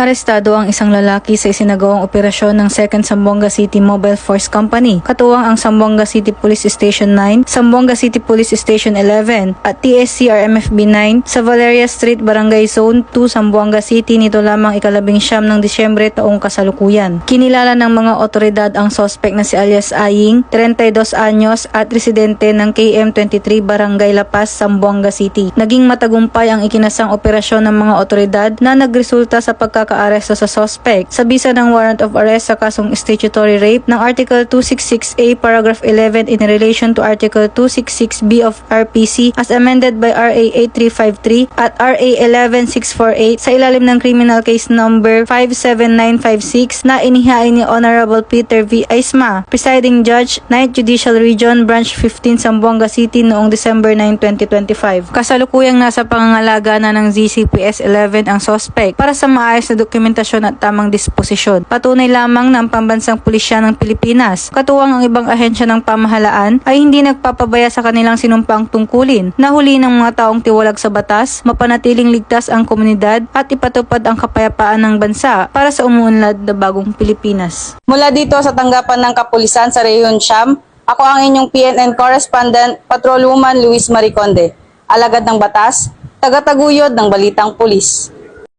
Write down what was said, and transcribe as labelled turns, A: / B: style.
A: Arestado ang isang lalaki sa isinagawang operasyon ng 2nd Zamboanga City Mobile Force Company, katuwang ang Zamboanga City Police Station 9, Zamboanga City Police Station 11 at TSCRMFB 9 sa Valeria Street, Barangay Zone 2, Zamboanga City nito lamang ika-19 ng Disyembre taong kasalukuyan. Kinilala ng mga otoridad ang suspect na si alias Aying, 32 anyos at residente ng KM23 Barangay La Paz, Zamboanga City. Naging matagumpay ang ikinasang operasyon ng mga otoridad na nagresulta sa pagkakaaresto sa suspect sa bisa ng warrant of arrest sa kasong statutory rape ng Article 266A Paragraph 11 in relation to Article 266B of RPC as amended by RA 8353 at RA 11648 sa ilalim ng criminal case number 57956 na inihain ni Honorable Peter V. Aisma, Presiding Judge, 9th Judicial Region, Branch 15, Zamboanga City noong December 9, 2025. Kasalukuyang nasa pangangalaga na ng ZCPS 11 ang suspect para sa maayos na dokumentasyon at tamang disposisyon. Patunay lamang ng Pambansang Pulisya ng Pilipinas, katuwang ang ibang ahensya ng pamahalaan ay hindi nagpapabaya sa kanilang sinumpang tungkulin na huli ng mga taong tiwalag sa batas, mapanatiling ligtas ang komunidad at ipatupad ang kapayapaan ng bansa para sa umuunlad na bagong Pilipinas.
B: Mula dito sa tanggapan ng kapulisan sa Rehiyon Siyam, ako ang inyong PNN correspondent, Patrolwoman Luis Mariconde, alagad ng batas, tagataguyod ng Balitang Pulis.